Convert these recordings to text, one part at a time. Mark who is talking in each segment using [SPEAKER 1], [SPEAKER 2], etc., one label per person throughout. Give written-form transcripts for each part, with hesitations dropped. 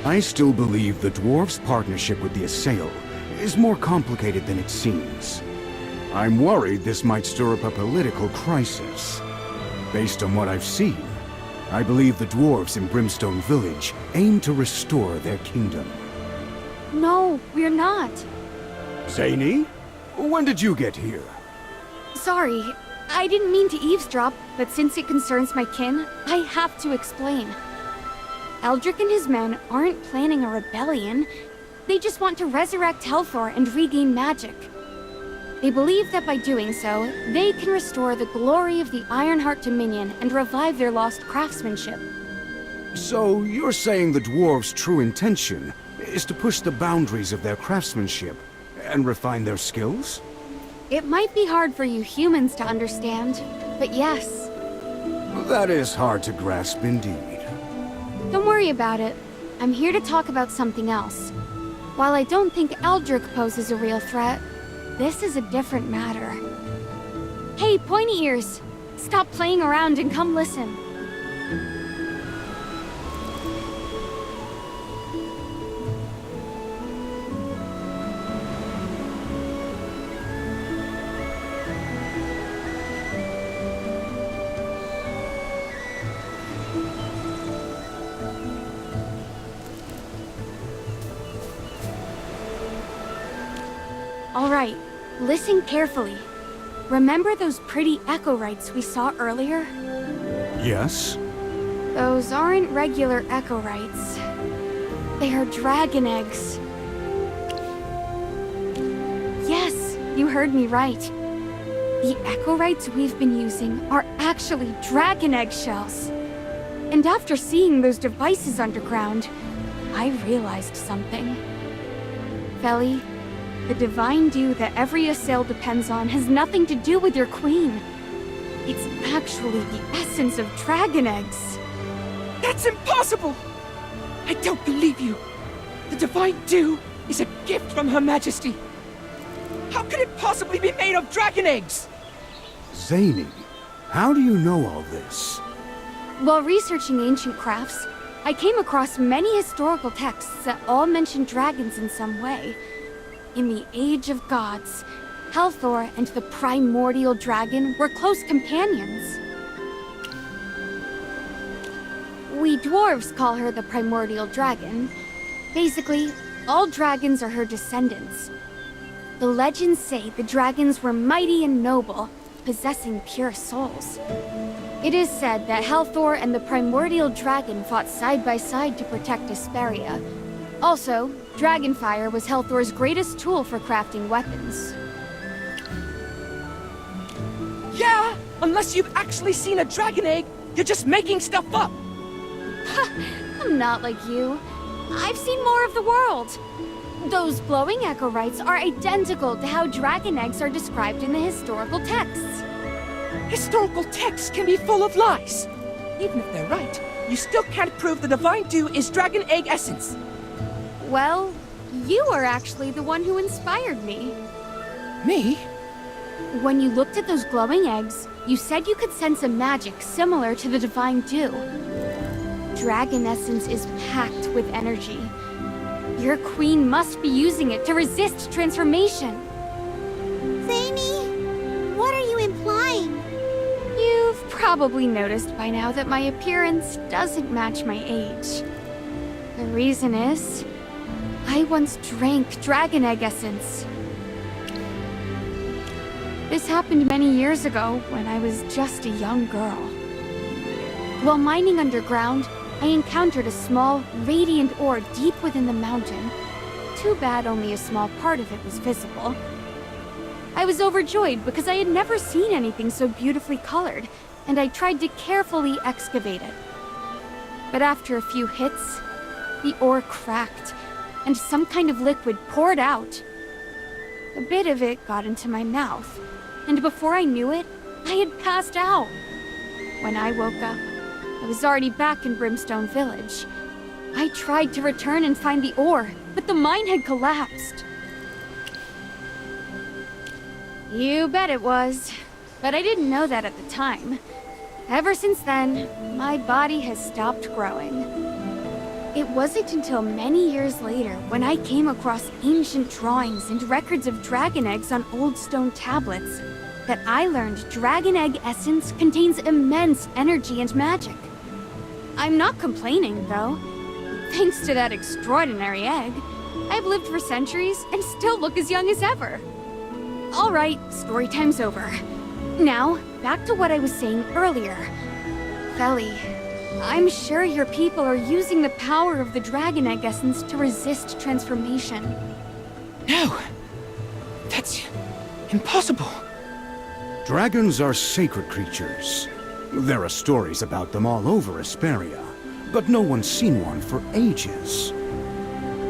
[SPEAKER 1] I still believe the dwarves' partnership with the Assail is more complicated than it seems. I'm worried this might stir up a political crisis. Based on what I've seen, I believe the dwarves in Brimstone Village aim to restore their kingdom.
[SPEAKER 2] No, we're not.
[SPEAKER 1] Zany? When did you get here?
[SPEAKER 2] Sorry, I didn't mean to eavesdrop, but since it concerns my kin, I have to explain. Eldrick and his men aren't planning a rebellion. They just want to resurrect Helthor and regain magic. They believe that by doing so, they can restore the glory of the Ironheart Dominion and revive their lost craftsmanship.
[SPEAKER 1] So you're saying the dwarves' true intention is to push the boundaries of their craftsmanship and refine their skills?
[SPEAKER 2] It might be hard for you humans to understand, but yes.
[SPEAKER 1] That is hard to grasp indeed.
[SPEAKER 2] Don't worry about it. I'm here to talk about something else. While I don't think Eldrick poses a real threat, this is a different matter. Hey, Pointy Ears! Stop playing around and come listen. Alright, listen carefully. Remember those pretty Echorites we saw earlier?
[SPEAKER 1] Yes?
[SPEAKER 2] Those aren't regular Echorites. They are dragon eggs. Yes, you heard me right. The Echorites we've been using are actually dragon egg shells. And after seeing those devices underground, I realized something. Feli, the divine dew that every Assail depends on has nothing to do with your queen. It's actually the essence of dragon eggs.
[SPEAKER 3] That's impossible! I don't believe you. The divine dew is a gift from Her Majesty. How could it possibly be made of dragon eggs?
[SPEAKER 1] Zany, how do you know all this?
[SPEAKER 2] While researching ancient crafts, I came across many historical texts that all mention dragons in some way. In the Age of Gods, Helthor and the primordial dragon were close companions. We dwarves call her the primordial dragon. Basically, all dragons are her descendants. The legends say the dragons were mighty and noble, possessing pure souls. It is said that Helthor and the primordial dragon fought side by side to protect Hesperia. Also, Dragonfire was Helthor's greatest tool for crafting weapons.
[SPEAKER 3] Yeah, unless you've actually seen a dragon egg, you're just making stuff up.
[SPEAKER 2] I'm not like you. I've seen more of the world. Those glowing Echorites are identical to how dragon eggs are described in the historical texts.
[SPEAKER 3] Historical texts can be full of lies. Even if they're right, you still can't prove the divine dew is dragon egg essence.
[SPEAKER 2] Well, you are actually the one who inspired me.
[SPEAKER 3] Me?
[SPEAKER 2] When you looked at those glowing eggs, you said you could sense a magic similar to the divine dew. Dragon essence is packed with energy. Your queen must be using it to resist transformation.
[SPEAKER 4] Zany, what are you implying?
[SPEAKER 2] You've probably noticed by now that my appearance doesn't match my age. The reason is, I once drank dragon egg essence. This happened many years ago when I was just a young girl. While mining underground, I encountered a small, radiant ore deep within the mountain. Too bad only a small part of it was visible. I was overjoyed because I had never seen anything so beautifully colored, and I tried to carefully excavate it. But after a few hits, the ore cracked, and some kind of liquid poured out. A bit of it got into my mouth, and before I knew it, I had passed out. When I woke up, I was already back in Brimstone Village. I tried to return and find the ore, but the mine had collapsed. You bet it was. But I didn't know that at the time. Ever since then, my body has stopped growing. It wasn't until many years later when I came across ancient drawings and records of dragon eggs on old stone tablets that I learned dragon egg essence contains immense energy and magic. I'm not complaining, though. Thanks to that extraordinary egg, I've lived for centuries and still look as young as ever. Alright, story time's over. Now, back to what I was saying earlier. Feli, I'm sure your people are using the power of the dragon egg essence to resist transformation.
[SPEAKER 3] No! That's impossible!
[SPEAKER 1] Dragons are sacred creatures. There are stories about them all over Asperia, but no one's seen one for ages.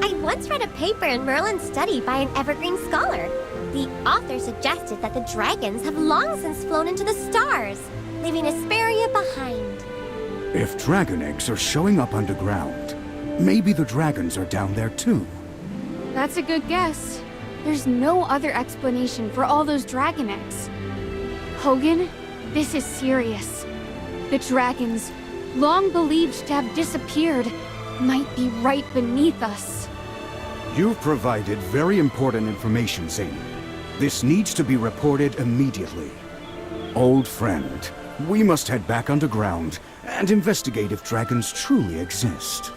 [SPEAKER 4] I once read a paper in Merlin's study by an evergreen scholar. The author suggested that the dragons have long since flown into the stars, leaving Asperia behind.
[SPEAKER 1] If dragon eggs are showing up underground, maybe the dragons are down there too.
[SPEAKER 2] That's a good guess. There's no other explanation for all those dragon eggs. Hogan, this is serious. The dragons, long believed to have disappeared, might be right beneath us.
[SPEAKER 1] You've provided very important information, Zane. This needs to be reported immediately. Old friend, we must head back underground and investigate if dragons truly exist.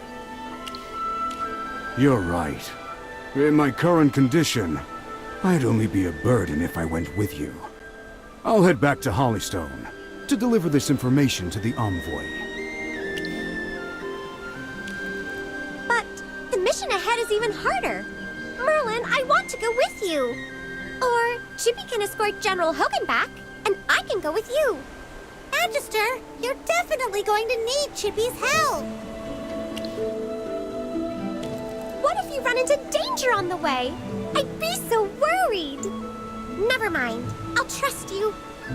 [SPEAKER 1] You're right. In my current condition, I'd only be a burden if I went with you. I'll head back to Hollystone to deliver this information to the envoy.
[SPEAKER 4] But the mission ahead is even harder. Merlin, I want to go with you. Or Chippy can escort General Hogan back, and I can go with you. Magister, you're definitely going to need Chippy's help. What if you run into danger on the way? I'd be so worried. Never mind. I'll trust you.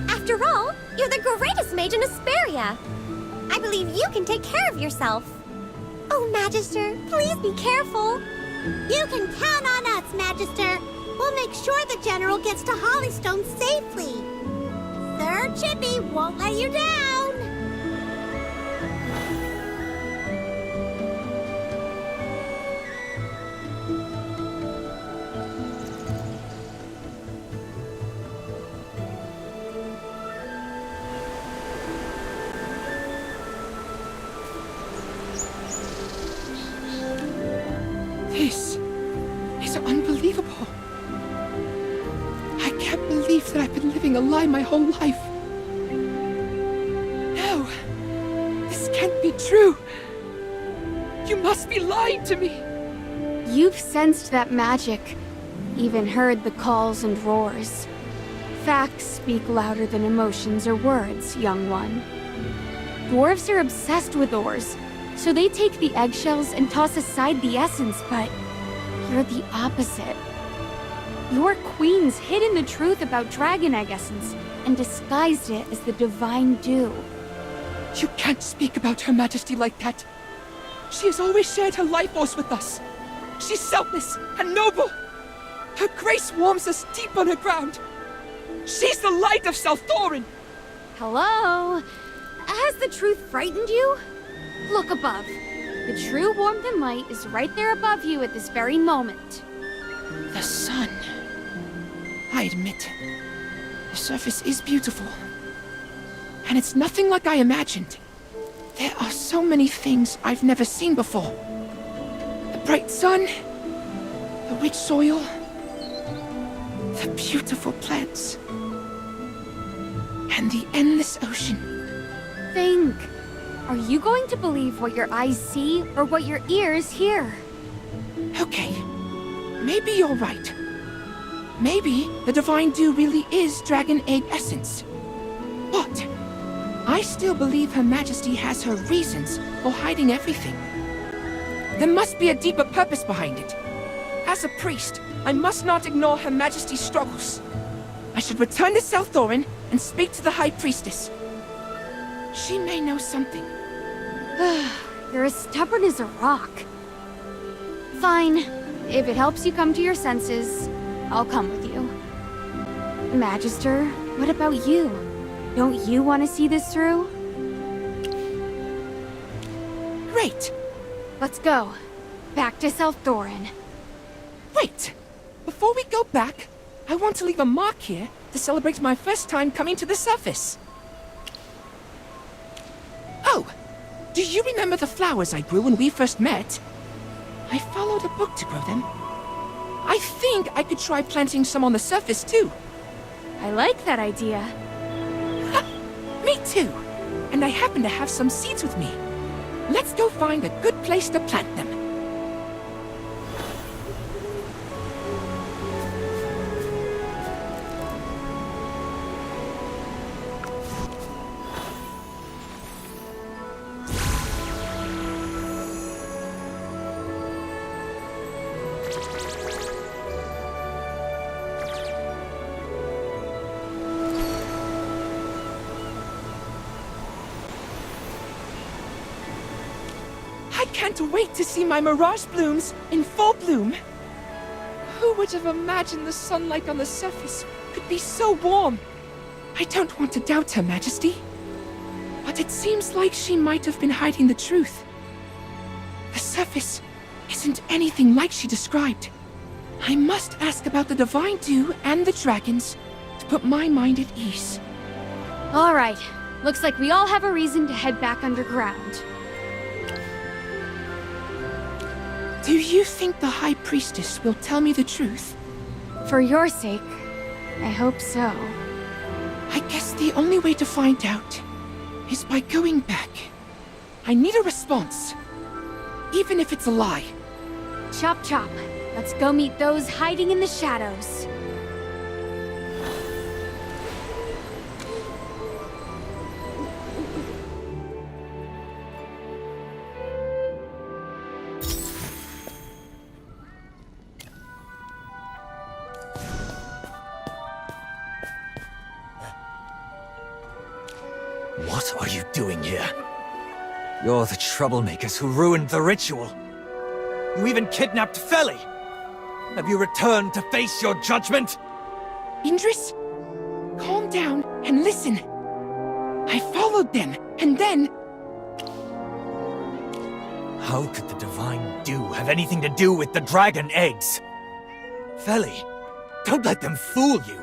[SPEAKER 4] After all, you're the greatest mage in Asperia. I believe you can take care of yourself. Oh, Magister, please be careful. You can count on us, Magister. We'll make sure the General gets to Hollystone safely. Sir Chippy won't let you down.
[SPEAKER 3] This is unbelievable. I can't believe that I've been living a lie my whole life. No, this can't be true. You must be lying to me.
[SPEAKER 2] You've sensed that magic, even heard the calls and roars. Facts speak louder than emotions or words, young one. Dwarves are obsessed with ores, so they take the eggshells and toss aside the essence, but you're the opposite. Your queen's hidden the truth about dragon egg essence and disguised it as the divine dew.
[SPEAKER 3] You can't speak about Her Majesty like that. She has always shared her life force with us. She's selfless and noble. Her grace warms us deep underground. She's the light of South Thorin.
[SPEAKER 2] Hello? Has the truth frightened you? Look above. The true warmth and light is right there above you at this very moment.
[SPEAKER 3] The sun. I admit, the surface is beautiful. And it's nothing like I imagined. There are so many things I've never seen before. The bright sun, the rich soil, the beautiful plants, and the endless ocean.
[SPEAKER 2] Think. Are you going to believe what your eyes see or what your ears hear?
[SPEAKER 3] Okay, maybe you're right. Maybe the Divine Dew really is Dragon Egg Essence. But I still believe Her Majesty has her reasons for hiding everything. There must be a deeper purpose behind it. As a priest, I must not ignore Her Majesty's struggles. I should return to South Thorin and speak to the High Priestess. She may know something.
[SPEAKER 2] You're as stubborn as a rock. Fine. If it helps you come to your senses, I'll come with you. Magister, what about you? Don't you want to see this through?
[SPEAKER 3] Great.
[SPEAKER 2] Let's go. Back to South Thorin.
[SPEAKER 3] Wait! Before we go back, I want to leave a mark here to celebrate my first time coming to the surface. Oh! Do you remember the flowers I grew when we first met? I followed a book to grow them. I think I could try planting some on the surface too.
[SPEAKER 2] I like that idea.
[SPEAKER 3] Me too! And I happen to have some seeds with me. Let's go find a good place to plant them. I can't wait to see my mirage blooms in full bloom. Who would have imagined the sunlight on the surface could be so warm? I don't want to doubt Her Majesty, but it seems like she might have been hiding the truth. The surface isn't anything like she described. I must ask about the Divine Dew and the dragons to put my mind at ease.
[SPEAKER 2] All right. Looks like we all have a reason to head back underground.
[SPEAKER 3] Do you think the High Priestess will tell me the truth?
[SPEAKER 2] For your sake, I hope so.
[SPEAKER 3] I guess the only way to find out is by going back. I need a response, even if it's a lie.
[SPEAKER 2] Chop chop. Let's go meet those hiding in the shadows.
[SPEAKER 5] What are you doing here? You're the troublemakers who ruined the ritual. You even kidnapped Feli! Have you returned to face your judgment?
[SPEAKER 3] Indris, calm down and listen. I followed them, and then...
[SPEAKER 5] How could the Divine Dew have anything to do with the dragon eggs? Feli, don't let them fool you.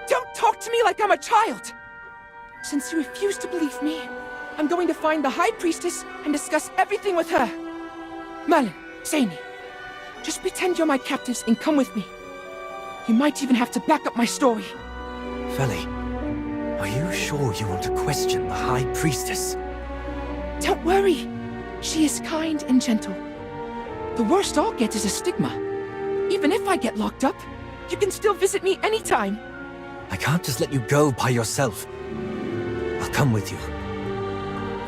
[SPEAKER 3] Don't talk to me like I'm a child! Since you refuse to believe me, I'm going to find the High Priestess and discuss everything with her. Merlin, Zany, just pretend you're my captives and come with me. You might even have to back up my story.
[SPEAKER 5] Feli, are you sure you want to question the High Priestess?
[SPEAKER 3] Don't worry. She is kind and gentle. The worst I'll get is a stigma. Even if I get locked up, you can still visit me anytime.
[SPEAKER 5] I can't just let you go by yourself. I'll come with you.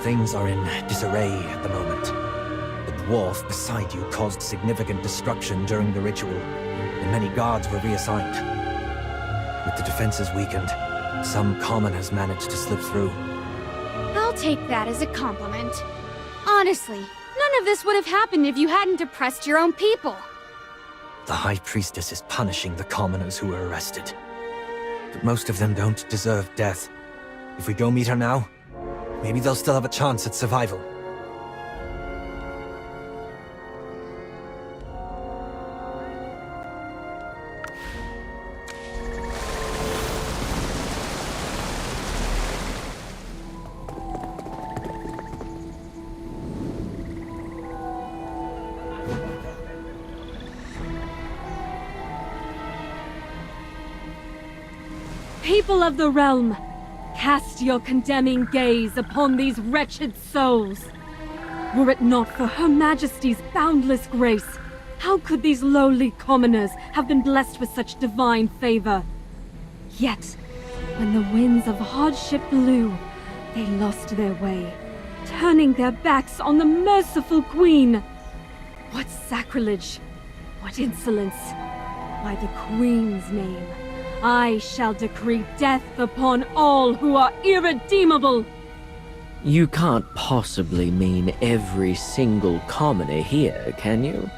[SPEAKER 5] Things are in disarray at the moment. The dwarf beside you caused significant destruction during the ritual, and many guards were reassigned. With the defenses weakened, some commoners managed to slip through.
[SPEAKER 2] I'll take that as a compliment. Honestly, none of this would have happened if you hadn't oppressed your own people.
[SPEAKER 5] The High Priestess is punishing the commoners who were arrested. But most of them don't deserve death. If we go meet her now, maybe they'll still have a chance at survival.
[SPEAKER 6] People of the realm, cast your condemning gaze upon these wretched souls. Were it not for Her Majesty's boundless grace, how could these lowly commoners have been blessed with such divine favor? Yet, when the winds of hardship blew, they lost their way, turning their backs on the merciful Queen. What sacrilege! What insolence! By the Queen's name, I shall decree death upon all who are irredeemable!
[SPEAKER 7] You can't possibly mean every single commoner here, can you?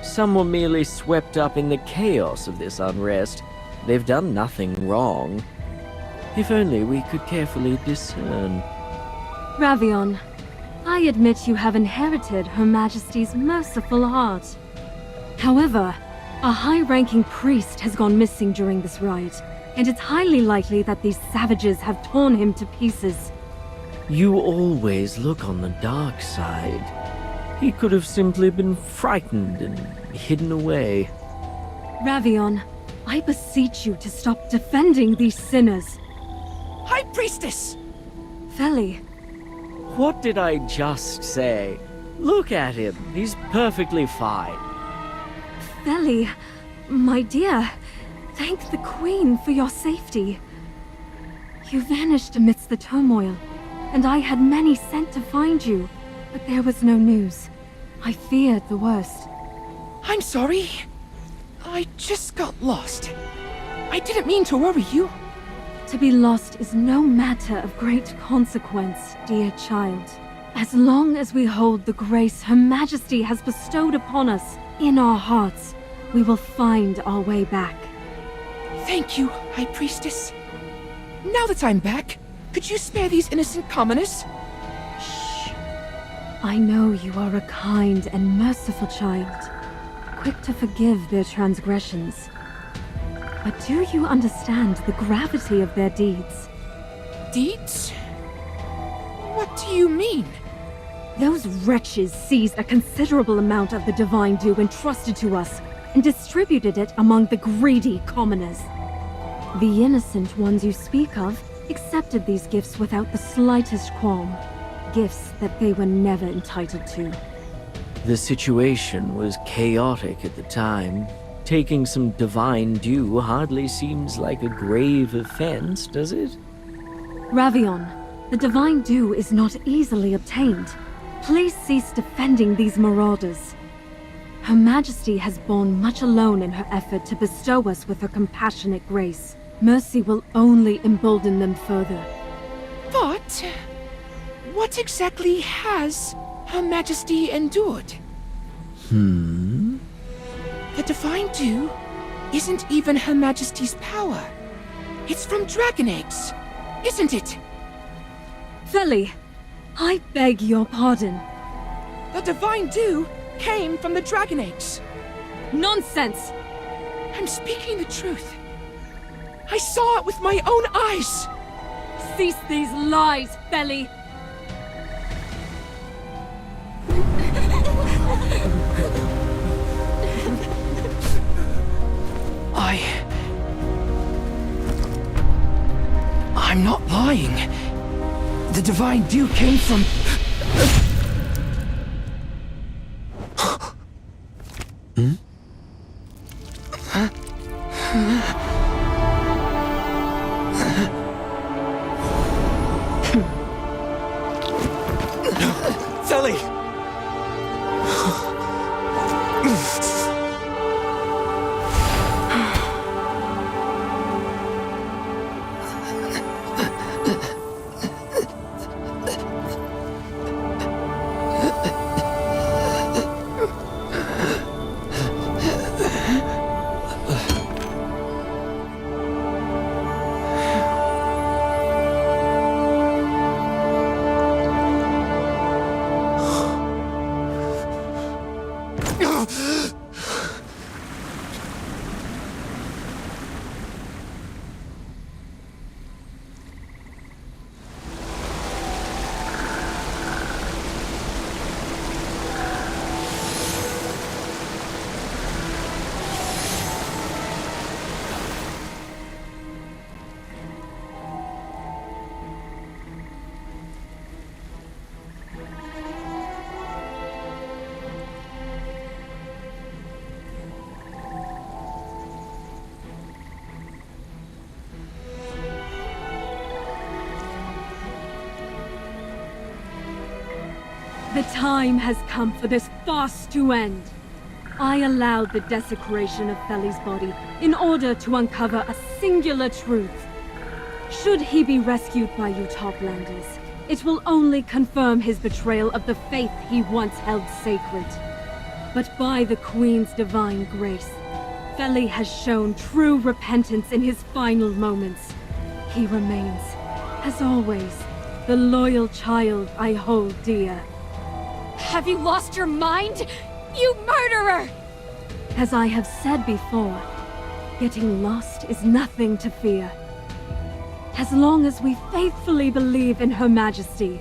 [SPEAKER 7] Some were merely swept up in the chaos of this unrest. They've done nothing wrong. If only we could carefully discern.
[SPEAKER 6] Ravion, I admit you have inherited Her Majesty's merciful heart. However, a high-ranking priest has gone missing during this riot, and it's highly likely that these savages have torn him to pieces.
[SPEAKER 7] You always look on the dark side. He could have simply been frightened and hidden away.
[SPEAKER 6] Ravion, I beseech you to stop defending these sinners.
[SPEAKER 3] High Priestess!
[SPEAKER 6] Feli,
[SPEAKER 7] What did I just say? Look at him. He's perfectly fine.
[SPEAKER 6] Feli, my dear, thank the Queen for your safety. You vanished amidst the turmoil, and I had many sent to find you, but there was no news. I feared the worst.
[SPEAKER 3] I'm sorry. I just got lost. I didn't mean to worry you.
[SPEAKER 6] To be lost is no matter of great consequence, dear child. As long as we hold the grace Her Majesty has bestowed upon us in our hearts, we will find our way back.
[SPEAKER 3] Thank you, High Priestess. Now that I'm back, could you spare these innocent commoners?
[SPEAKER 6] Shh. I know you are a kind and merciful child, quick to forgive their transgressions. But do you understand the gravity of their deeds?
[SPEAKER 3] Deeds? What do you mean?
[SPEAKER 6] Those wretches seized a considerable amount of the divine dew entrusted to us and distributed it among the greedy commoners. The innocent ones you speak of accepted these gifts without the slightest qualm. Gifts that they were never entitled to.
[SPEAKER 7] The situation was chaotic at the time. Taking some divine dew hardly seems like a grave offense, does it?
[SPEAKER 6] Ravion, the divine dew is not easily obtained. Please cease defending these marauders. Her Majesty has borne much alone in her effort to bestow us with her compassionate grace. Mercy will only embolden them further.
[SPEAKER 3] But what exactly has Her Majesty endured? The divine dew isn't even Her Majesty's power. It's from dragon eggs, isn't it?
[SPEAKER 6] Feli, I beg your pardon.
[SPEAKER 3] The divine dew came from the dragon eggs.
[SPEAKER 6] Nonsense!
[SPEAKER 3] I'm speaking the truth. I saw it with my own eyes.
[SPEAKER 6] Cease these lies, Feli!
[SPEAKER 3] I'm not lying. The divine dew came from...
[SPEAKER 5] Feli!
[SPEAKER 6] The time has come for this farce to end. I allowed the desecration of Feli's body in order to uncover a singular truth. Should he be rescued by you Toplanders, it will only confirm his betrayal of the faith he once held sacred. But by the Queen's divine grace, Feli has shown true repentance in his final moments. He remains, as always, the loyal child I hold dear.
[SPEAKER 2] Have you lost your mind? You murderer!
[SPEAKER 6] As I have said before, getting lost is nothing to fear. As long as we faithfully believe in Her Majesty,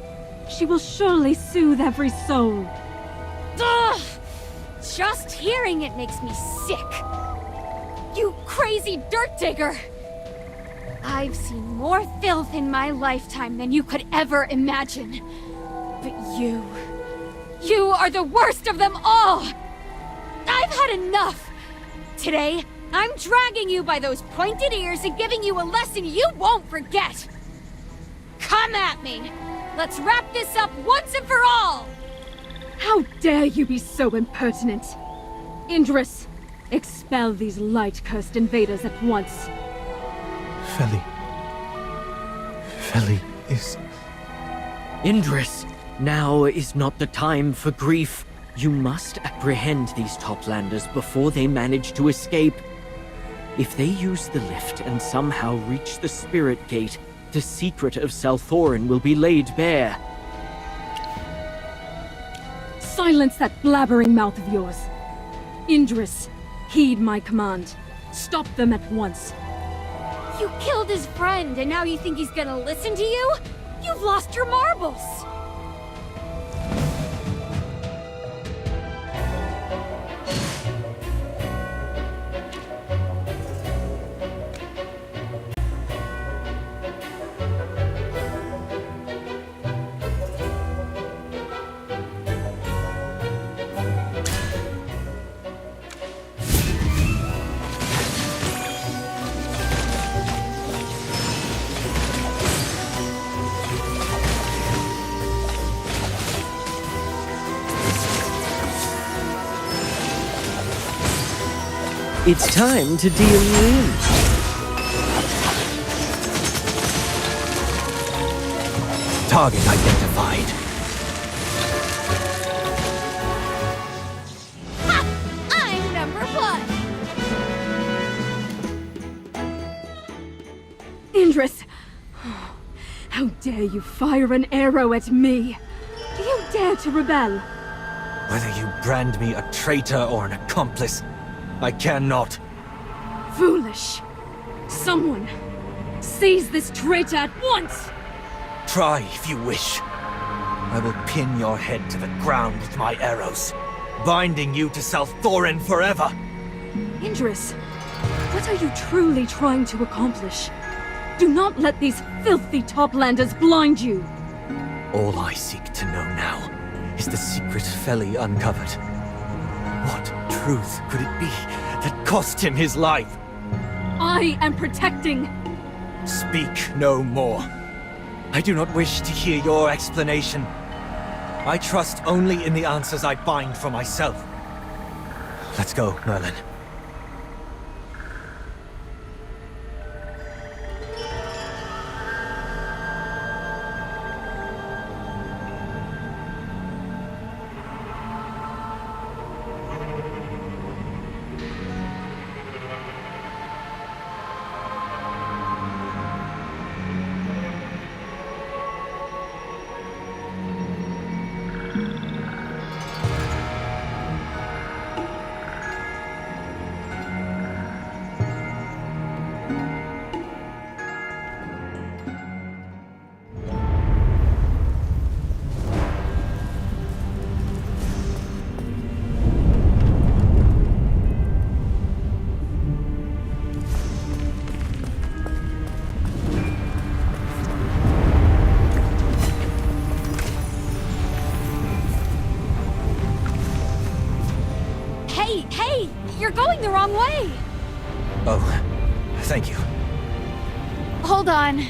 [SPEAKER 6] she will surely soothe every soul.
[SPEAKER 2] Ugh! Just hearing it makes me sick. You crazy dirt digger! I've seen more filth in my lifetime than you could ever imagine. But you are the worst of them all! I've had enough! Today, I'm dragging you by those pointed ears and giving you a lesson you won't forget! Come at me! Let's wrap this up once and for all!
[SPEAKER 6] How dare you be so impertinent! Indris, expel these light-cursed invaders at once.
[SPEAKER 5] Feli. Feli is...
[SPEAKER 7] Indris, now is not the time for grief. You must apprehend these Toplanders before they manage to escape. If they use the lift and somehow reach the Spirit Gate, the secret of Salthorin will be laid bare.
[SPEAKER 6] Silence that blabbering mouth of yours. Indris, heed my command. Stop them at once.
[SPEAKER 2] You killed his friend, and now you think he's gonna listen to you? You've lost your marbles!
[SPEAKER 7] It's time to deal you in.
[SPEAKER 5] Target identified.
[SPEAKER 2] I'm number one!
[SPEAKER 6] Indris! How dare you fire an arrow at me? Do you dare to rebel?
[SPEAKER 5] Whether you brand me a traitor or an accomplice, I cannot.
[SPEAKER 6] Foolish. Someone, seize this traitor at once!
[SPEAKER 5] Try if you wish. I will pin your head to the ground with my arrows, binding you to Salthorin forever.
[SPEAKER 6] Indris, what are you truly trying to accomplish? Do not let these filthy Toplanders blind you!
[SPEAKER 5] All I seek to know now is the secret Feli uncovered. What truth could it be that cost him his life?
[SPEAKER 6] I am protecting...
[SPEAKER 5] Speak no more. I do not wish to hear your explanation. I trust only in the answers I find for myself. Let's go, Merlin.
[SPEAKER 2] Hey! You're going the wrong way!
[SPEAKER 5] Oh, thank you.
[SPEAKER 2] Hold on.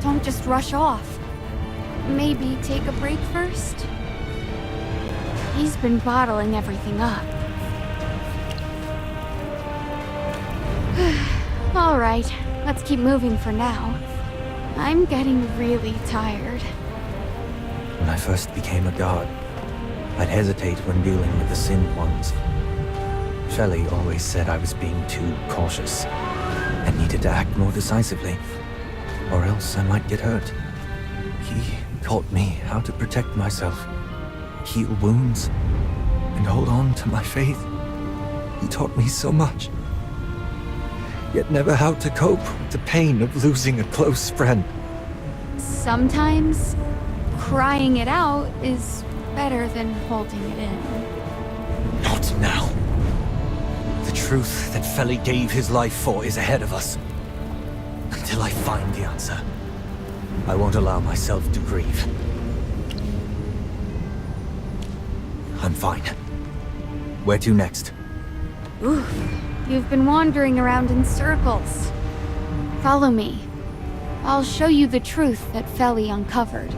[SPEAKER 2] Don't just rush off. Maybe take a break first? He's been bottling everything up. Alright, let's keep moving for now. I'm getting really tired.
[SPEAKER 5] When I first became a god, I'd hesitate when dealing with the Sin Ones. Feli always said I was being too cautious, and needed to act more decisively, or else I might get hurt. He taught me how to protect myself, heal wounds, and hold on to my faith. He taught me so much. Yet never how to cope with the pain of losing a close friend.
[SPEAKER 2] Sometimes, crying it out is better than holding it in.
[SPEAKER 5] Not now. The truth that Feli gave his life for is ahead of us. Until I find the answer, I won't allow myself to grieve. I'm fine. Where to next?
[SPEAKER 2] Oof, you've been wandering around in circles. Follow me. I'll show you the truth that Feli uncovered.